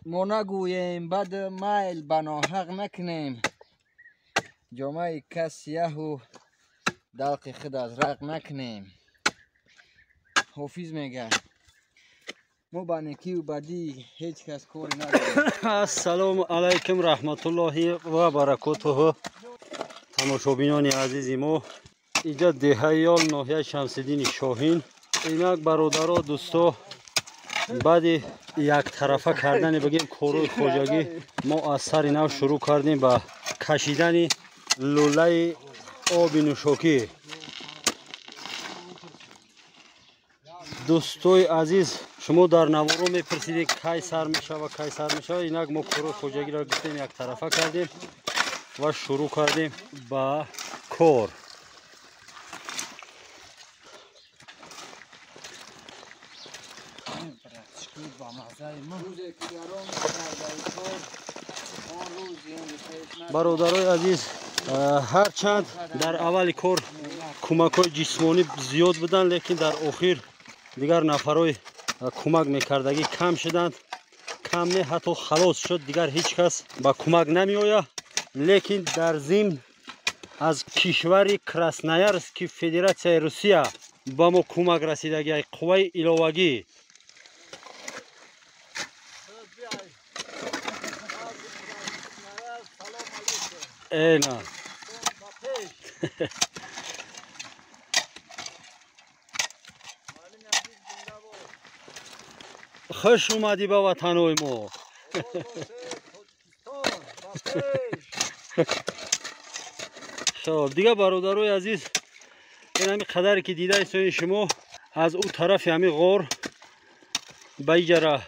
ما نگوییم بد میل بناحق نکنیم، جامعه کس سیاه و دلق خود از رق نکنیم. حافظ میگه ما با نکی و بدی هیچ کس کاری نداریم. السلام علیکم رحمت الله و برکاته. تماشابینان عزیزی ما اینجا دهیال ناحیه شمس‌الدین شاهین. اینک برادرها دوستا بعد یک طرفه کردن بگیم کارهای خواجگی ما از سر نو شروع کردیم با کشیدن لوله آب نوشاکی. دوستای عزیز شما در نوارو میپرسیدید کی سر میشه و کی سر میشه. اینک ما کارهای خواجگی را گفتیم یک طرفه کردیم و شروع کردیم با کار. برادرای عزیز هرچند در اول کار کمک‌های جسمانی زیاد بودن، لیکن در آخر دیگر نفرای کمک میکردگی کم شدند. کم نه حتی خلاص شد، دیگر هیچ کس با کمک نمی آید. لیکن در ضمن از کشور کراسنایارسک که فدراسیای روسیه با ما کمک رسیدگی قوای ایلاوگی اینا خوش اومدی به وطنوی ما. خب دیگه برادرای عزیز این همین قدری که دیده ایستین شما از اون طرف همین غار به اینجا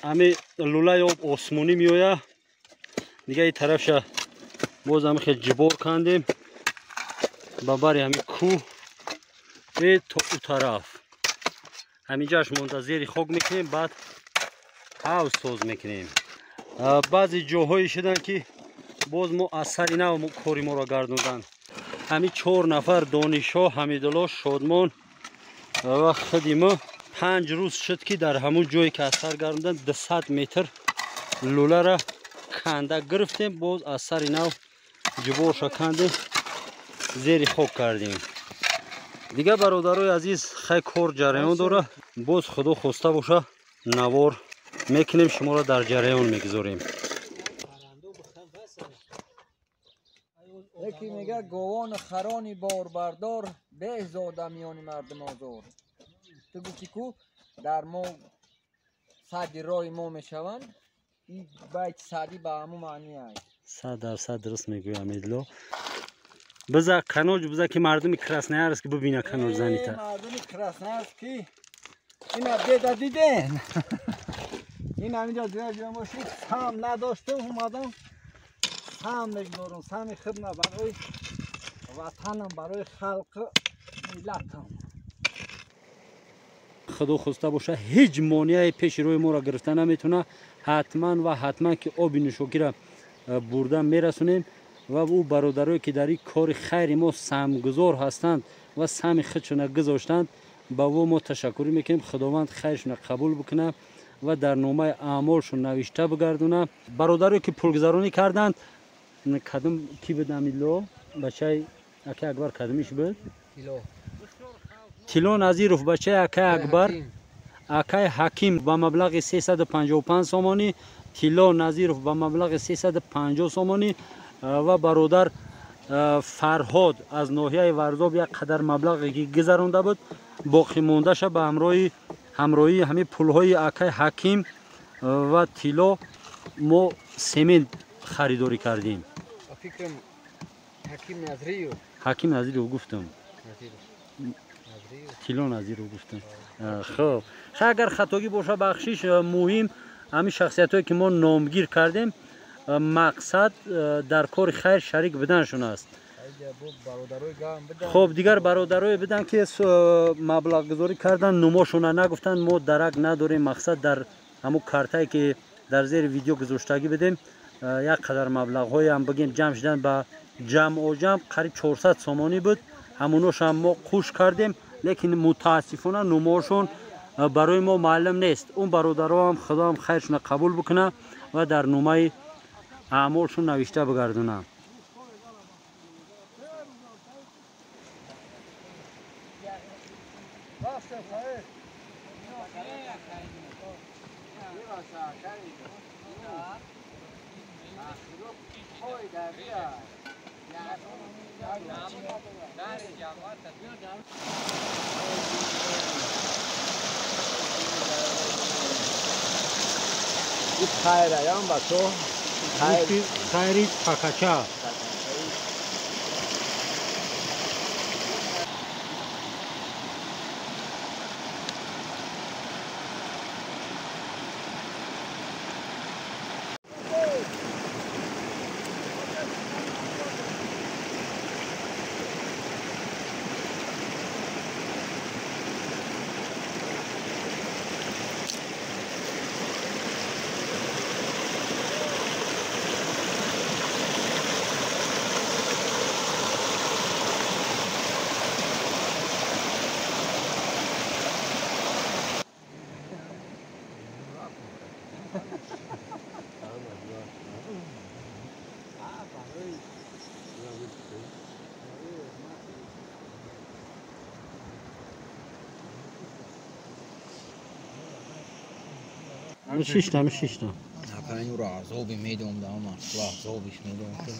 همین لوله آب آسمانی میآید. دیگه این طرفش باز همین خیلی جبار کندیم با بری همین کوه و تا اون طرف همینجاش منتظر خاک میکنیم، بعد حوض ساز میکنیم. بعضی جاهایی شدن که باز ما از سر نو کاری ما را گردوندن. همین 4 نفر دانشجو حمیدالله شادمان و خودی ما 5 روز شد که در همون جایی که از سر گردوندن 200 متر لوله را کنده گرفتیم، باز از سر نو جبارش کندیم زیر خاک کردیم. دیگه برادرای عزیز خیلی کار جریان داره، باز خدا خواسته باشه نوار میکنیم، شما را در جریان میگذاریم. یکی میگه گوان خرانی بار بردار بهزاده میان مردم آزار. تو گفتی کو در ما صد رای ما میشوند، این بیت صدی به همون معنی هست. 100% درست میگوی حمیدالله. بذار کناج بذار که مردم کراسنایارسک که ببینه کناج زنیته. مردم کراسنایارسک اینا دیدن. این همینجا دیدن باشید سهم نداشته اومدم سهم میگذارم، سهم خدمت برای وطنم، برای خلق ملتم. خدا خواسته باشه هیچ مانعی پیش روی ما را گرفتن نمیتونه. حتما که آب نوشاکی را بردن میرسونیم و او برادرایی که در این کار خیر ما سهمگذار هستند و سهم خودشون گذاشتند با او ما تشکر میکنیم. خداوند خیرشون قبول بکنه و در نامه اعمالشون نوشته بگردونه. برادرایی که پولگذرانی کردند کدوم کی بود حمیدالله؟ بچه اکی اکبر کدومیش بود؟ تیلو نظیروف بچه اکی اکبر اکی حکیم با مبلغ 355 سومانی، تیلو نظیروف با مبلغ 350 سومانی و برادر فرهاد از ناحیه ورزاب یک قدر مبلغی که گذرانده بود باقی مونده شه به همراهی همین پولهای اکی حکیم و تیلو ما سمنت خریداری کردیم. فکرم حکیم نظیری رو گفتم، تیلو نظیری رو گفتم. خب اگر خطاگی باشه بخشش مهم. همین شخصیت هایی که ما نامگیر کردیم مقصد در کار خیر شریک بدنشون است. خب دیگر برادرای بدن که مبلغ گذاری کردن نماشون نگفتن ما درک نداریم، مقصد در همون کارتایی که در زیر ویدیو گذاشتگی بدیم یک قدر مبلغ های هم بگیم جمع شدن با جمع قریب 400 سومانی بود. همونوش هم ما خوش کردیم، لیکن متاسفانه نماشون برای ما معلم نیست. اون برادرها هم خدا هم خیرشون قبول بکنه و در نامه اعمالشون نوشته بگردونه. خیر ایام با تو خیری پکچه شیشتا نکنه رو عذابی میدونم داما تو عذابیش میدونم که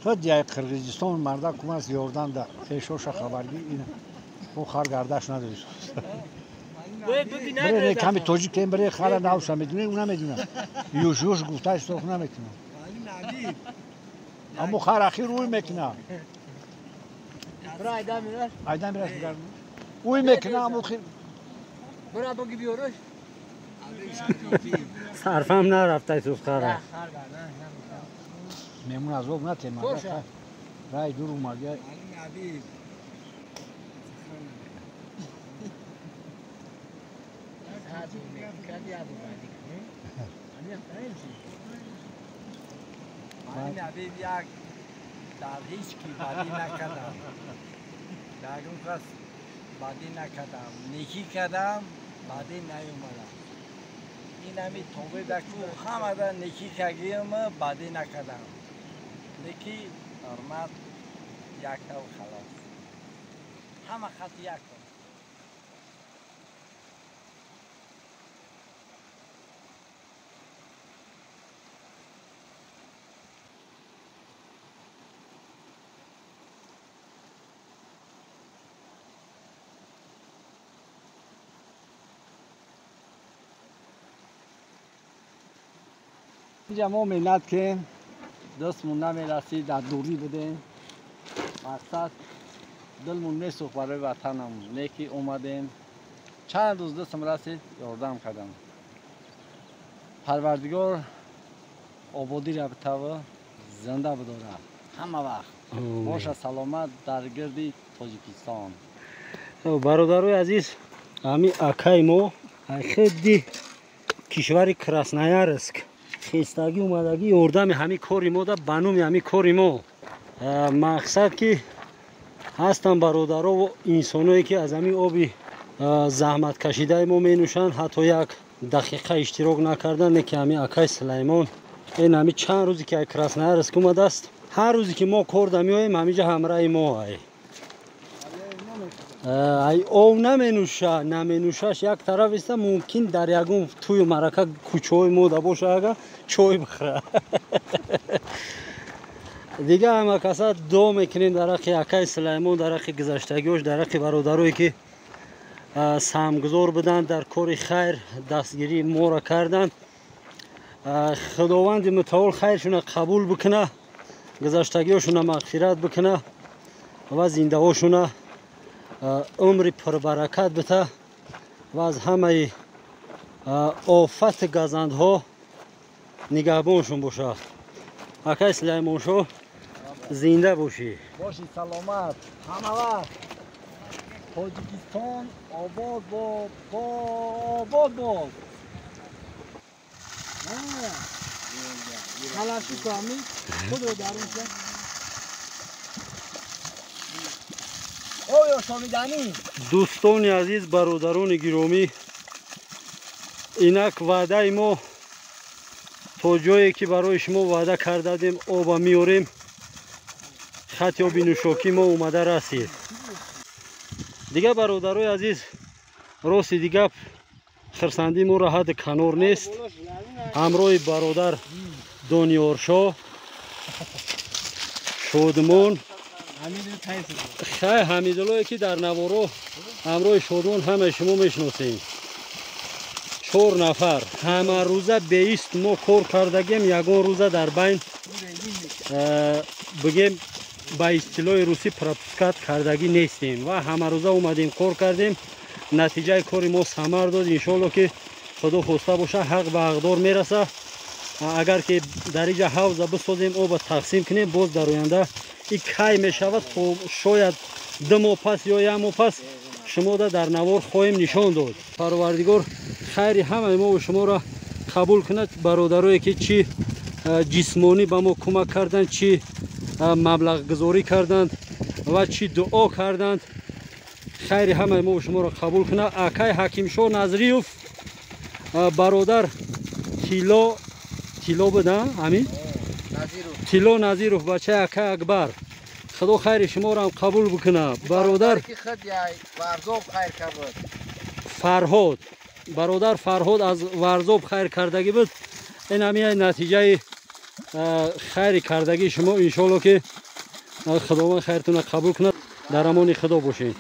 خود جای قرقیزستان مردا کم از یوردان ده خیشوش خبرگی اینه او خار گردش نداری برای کمی توجیه کنیم برای خار نوشا میدونه اون نمیدونه یوش گفته است تو نمیتونه اما خار اخیر روی میکنه برای ایدام میرش ایدام میرش بگرم اوی میکنه اما خیر برای بگی بیارش صرفم نرفته تو خاره میمون از اوب نتیم رای دور اومده من ابی یک در هیچ کی بدی نکردم در اون کس بدی نکردم نیکی کردم بدی نیومدم این همی توبه دکو همه در نیکی کردیم بدی نکردم نیکی حرمت یک تا خلاص همه خط یک تا اینجا ما ملت که دستمون نمیرسید در دوری بودیم مقصد دلمون نیست برای وطنمون لیکی اومدیم چند روز دستم رسید یاردم کردم پروردگار آبادی را بتوه زنده بداره همه وقت باشه سلامت در گردی تاجیکستان برادرای عزیز همی اکای ما خیلی کشور کراسنایار است خستگی اومدگی یاردم همی کاری ما ده بنوم همی کاری ما مقصد که هستن برادرها و انسانایی که از همین آبی زحمت کشیده ما می نوشن حتی یک دقیقه اشتراک نکردن که همین اکای سلیمان این همین چند روزی که کراسنایار است اومده است هر روزی که ما کار دمیایم همینجا همراه ما ای او نمینوشش یک طرف است ممکن در یکم توی مرکه کوچه‌های موده باشه اگر چای بخوره دیگه همه کسا دو میکنیم در حق اکای سلیمان در حق گذشتگیش در حق برادرایی که سهمگذار بدن در کار خیر دستگیری ما را کردن خداوند متعال خیرشون قبول بکنه گذشتگیشون مغفرت بکنه و زنده هاشون عمر پربرکت بده و از همه آفت گزندها نگهبانشون باشه اکای سلیمان شو زنده باشی باشی سلامت همه وقت تاجیکستان آباد باد آباد باد. خلاصی کامی خود رو درون کن. اوه شامیدانی دوستان عزیز، برادران گرامی، اینک وعده ما تا جایی که برای شما وعده کرده بودیم آب میاریم، خط آبی نوشاکی ما اومده رسید. دیگه برادرای عزیز، راست دیگه خرسندی ما را حد کنار نیست. همراه برادر دانیارشاه شادمان خیلی حمیدالله که در نوارو همراه شادمان همه شما میشناسیم. 4 نفر همه روزه بیست ما کار کردگیم. یگان روزه در بین بگیم با اصطلاح روسی پراپسکات کردگی نیستیم و همه روزه اومدیم کار کردیم. نتیجه کاری ما ثمر داد. انشالله که خدا خواسته باشه حق به حقدار میرسه. اگر که در اینجا حوض بسازیم آب تقسیم کنیم، باز در آینده این کی میشود تا شاید 2 ماه پس یا 1 ماه پس شما در نوار خواهیم نشان داد. پروردگار خیر همه ما و شما را قبول کند. برادرایی که چی جسمانی به ما کمک کردند، چی مبلغ گذاری کردند و چی دعا کردند، خیر همه ما و شما را قبول کند. اکای حکیم شاه نظریوف، برادر تیلا بدن همین تیلا نظیروف، بچه اکای اکبر، خدا خیر شما را هم قبول بکنه. برادر فرهاد، برادر فرهاد از ورزاب خیر کردگی بود. این همیه نتیجه خیر کردگی شما. انشالله که خداوند خیرتون قبول کند. در امان خدا باشین.